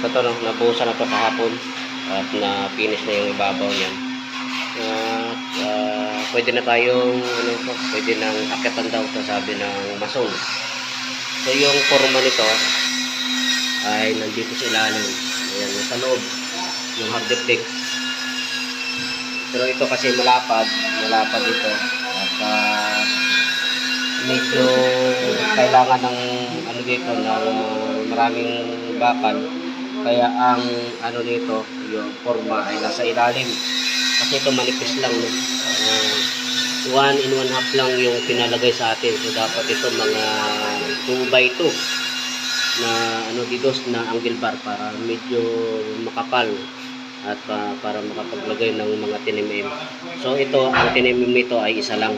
So ito, no, nabuhusan na ito kahapon at na-finish na yung ibabaw niyan. Pwede na tayong pwede nang akyatan daw ito, sabi ng mason. So yung forma nito ay nandito sa ilalim. Ayan, nasa loob yung hard deflex. Pero ito kasi malapad ito at medyo kailangan ng dito ng maraming bakal, kaya ang dito yung forma ay nasa ilalim kasi ito manipis lang, no? 1.5 lang yung pinalagay sa atin, so dapat ito mga 2x2 na didos na angle bar para medyo makapal at para makapaglagay ng mga 10mm. So ito, ang 10mm ito ay isa lang,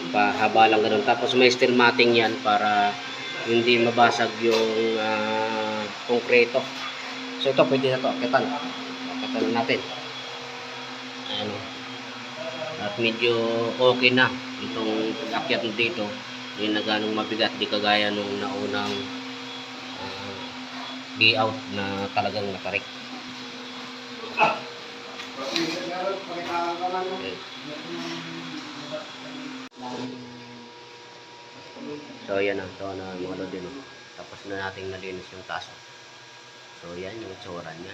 pahaba lang ganun. Tapos may steel matting yan para hindi mabasag yung konkreto. So ito pwede na ito akyatan natin. Ayan, at medyo okay na itong akyat dito, hindi na ganong mabigat, di kagaya nung naunang layout na talagang natarik. Okay. So yan na, ito na mga lodi, no? Tapos na natin nalinis yung taso. So yan yung tsura niya.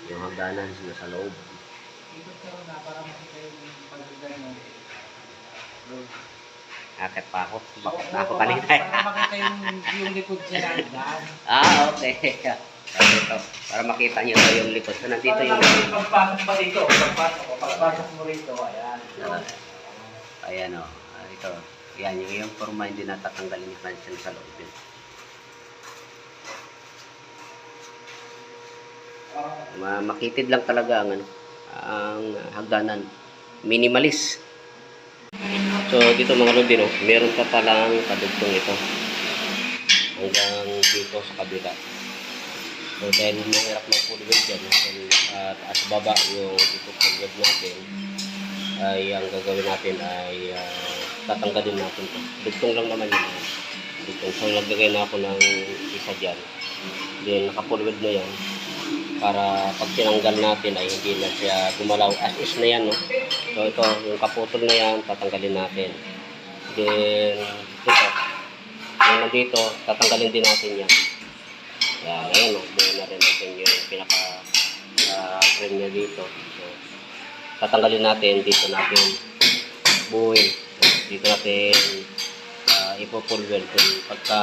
Yung hagdanan nasa loob. Akit pa ako. Bakit na ako kanina? Para makita yung likod siya na. Okay. Ito, para makita nyo ito yung likod. So nandito yung pagpasok pa dito. Pagpasok mo rito. Ayan. Ayan o. Ito. Yan yung forma, hindi natatanggalin ni Francine sa loob yun. Makitid lang talaga ang hagdanan. Minimalist. So dito mga lodi, no, meron pa palang kadugtong ito hanggang dito sa kabila. So dahil mahirap ng pulwed dyan at taas baba yung ipupulwed natin, ay ang gagawin natin ay tatanggalin natin ito. Dugtong lang naman yun. Dugtong. So naglagay na ako ng isa dyan. Then nakapulwed na yan para pag tinanggal natin ay hindi na siya gumalaw. As is na yan, no? So ito, yung kaputol na yan, tatanggalin natin. Then ito, yung nandito, tatanggalin din natin yan. Yan, ayun, no? Buo na rin natin yung pinaka-frame niya dito. So tatanggalin natin, dito natin buuin. Dito natin ipupulwed. Pagka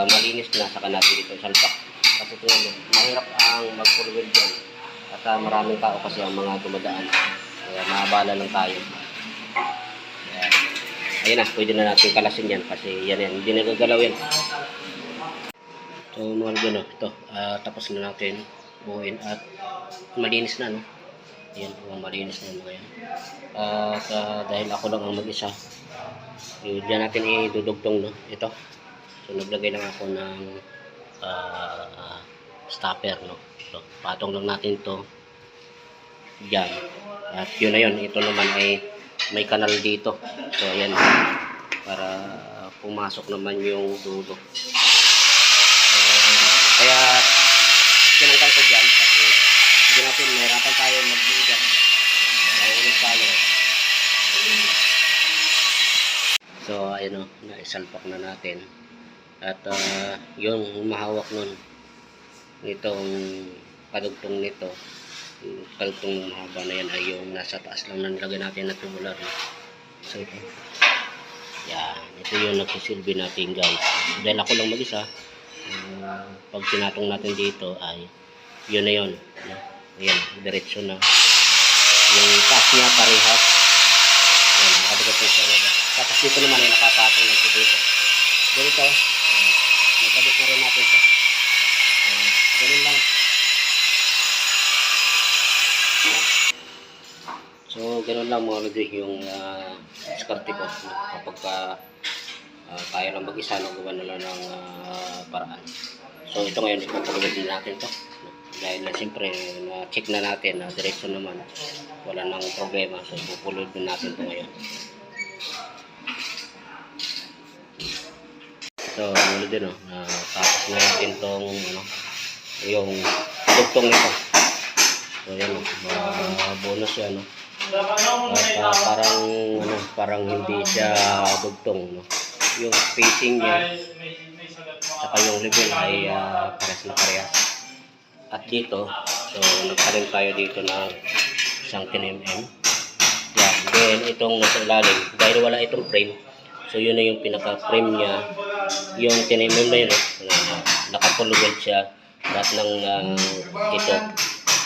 malinis na, saka natin dito salpak. Kasi ito yun, mahirap ang mag-pulwed dyan. At maraming tao kasi ang mga dumadaan. Kaya maabala lang tayo. Kaya, ayun na, pwede na natin kalasin yan kasi yan, hindi nagagalaw yan. So mga gano, ito, tapos na natin buuin at malinis na, no? Ayan, malinis na mga yan. At dahil ako lang ang mag-isa, diyan natin idudugtong, no? Ito. So naglagay lang ako ng stopper, no? So, patong lang natin to dyan. At yun na yun, ito naman ay may kanal dito. So ayan, para pumasok naman yung dulo. Kaya tinanggal ko dyan kasi hindi natin, mahirapan tayo mag-buo dyan. Naulit tayo. So ayun, o, naisalpak na natin. At yung humahawak nun, itong kadugtong nito, yung kadugtong mahaba na yan ay yung nasa taas lang na nilagay natin na tubular. So ito, yan, ito yung nagsisilbi natin, guys. Dahil ako lang mag-isa, pag tinatong natin dito ay yun na yun. Ayan, diretso na. Yung taas niya parehas. Yan, nakadugat yung sa laba. Tapos dito naman ay nakapatong nito dito. Dito, nakaduk na rin natin ito. Ganun lang. So, ganun lang mga lodi yung diskarte ko kapag tayo lang mag-isa, nagawa na lang ng paraan. So, ito ngayon, ipapulwed na natin ito. Dahil siyempre, na-check na natin na direksyon naman. Wala nang problema. So, ipapulwed na natin ito ngayon. So, ano din, tapos na natin tong, yung dugtong nito. So, yan, bonus yan, At, parang hindi siya dugtong, Yung spacing niya, saka yung level ay parehas na parehas. At dito, so, nagparin tayo dito ng isang 10mm. Yan, then itong nasa ilalim, dahil wala itong frame, so yun na yung pinaka-frame niya. Yung 10mm na yun, naka-full weld siya. Lahat ng ito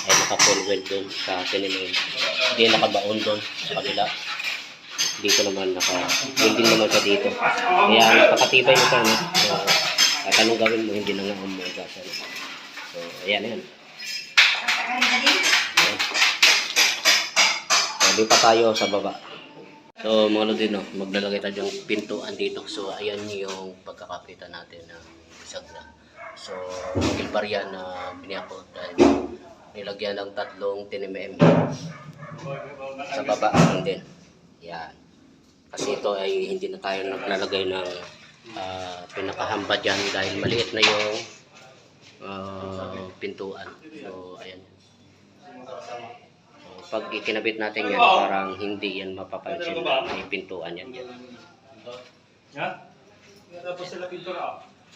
ay naka-full weld dun sa 10mm. Hindi nakabaon dun sa kabila. Dito naman naka-welding naman siya dito. Kaya napakatibay ito, At anong gawin mo, hindi na nga umuga siya. So, ayan, ayan. Sabi pa tayo sa baba. So mga lodi, maglalagay tayo ng pintuan dito. So ayan yung pagkakapita natin na isag na. So magilbar yan na biniyakot dahil nilagyan ng 3 10mm sa baba din. Yan. Kasi ito ay hindi na tayo naglalagay ng pinakahamba dyan dahil maliit na yung pintuan. So ayan. Pag ikinabit natin yan, parang hindi yan mapapansin na may pintuan yan dyan.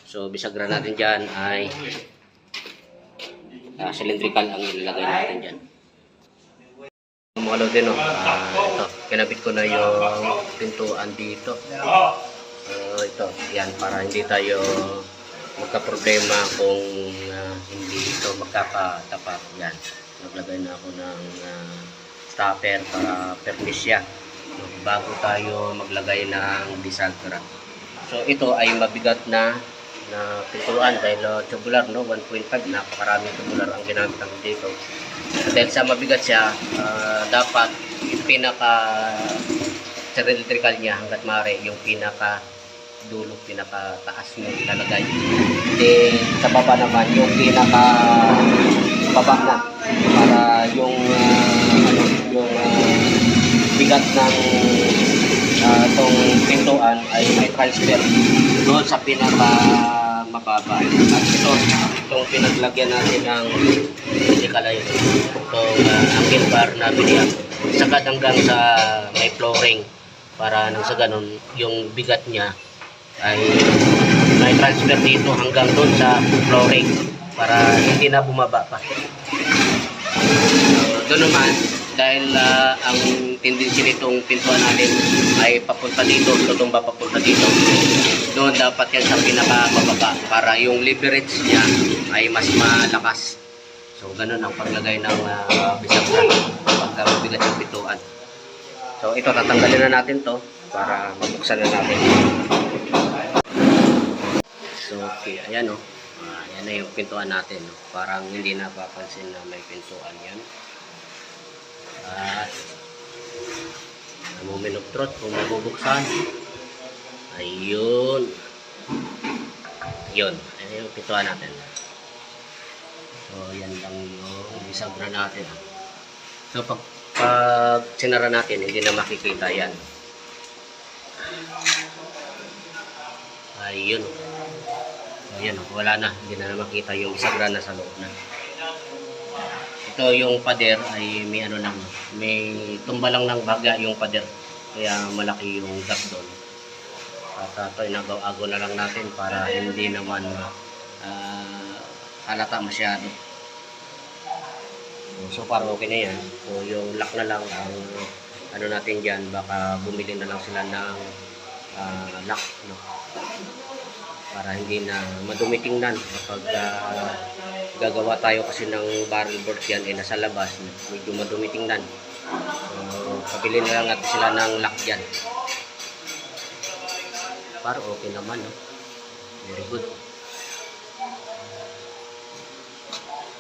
So, bisagra natin dyan ay cylindrical ang ilalagay natin dyan. Mga lodi, ito, kinabit ko na yung pintuan dito. Ito, yan, para hindi tayo magka-problema kung hindi ito magkakatapat. Yan. Naglagay na ako ng stopper para permis siya bago tayo maglagay ng bisagra. So ito ay mabigat na pintuan dahil tubular, 1.5, napakaraming tubular ang ginamit natin dito. So, dahil sa mabigat siya, dapat yung pinaka cylindrical niya hanggat maaari yung pinaka dulo, pinaka taas mo ilalagay. Then sa baba naman yung pinaka baba na para yung bigat ng itong pintuan ay may transfer doon sa pinaka mababa. At itong pinaglagyan natin ng hindi kalay itong angle bar na biniyag sagad hanggang sa may flooring para nang sa ganun yung bigat niya ay may transfer dito hanggang doon sa flooring para hindi na bumaba pa. Doon naman, dahil ang tendency nitong pintuan natin ay papunta dito, tutumba papunta dito, doon dapat yan sa pinakababa para yung leverage niya ay mas malakas. So, ganun ang paglagay ng bisagra pagka mabigat yung pintuan. So, ito, tatanggalin na natin to para mabuksan na natin. So, okay, ayan yan na yung pintuan natin. Parang hindi napapansin na may pintuan yan. At moment of truth kung mabubuksan. Ayun. Yun. Ayan yung pintuan natin. So, yan lang yung bisagra natin. So, pag sinara natin, hindi na makikita yan. Ayun. Ayan, wala na. Hindi na makita yung bisagra na sa loob na. Ito yung pader ay may may tumba lang ng baga yung pader. Kaya malaki yung gap doon. At ito inagaw-ago na lang natin para hindi naman halata masyado. So parang okay na yan. So yung lock na lang ang natin dyan. Baka bumili na lang sila ng lock. Para hindi na madumi tingnan kapag gagawa tayo kasi ng barrel board yan nasa labas, medyo madumi tingnan. So, pabili na lang natin sila ng lock dyan. Para okay naman, very good.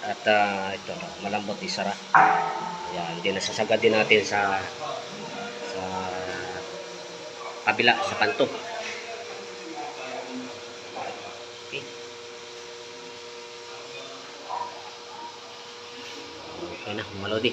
At ito, malambot isara. Ayan, hindi nasasagad din natin sa kabila, sa kanto. Okay na, malodi.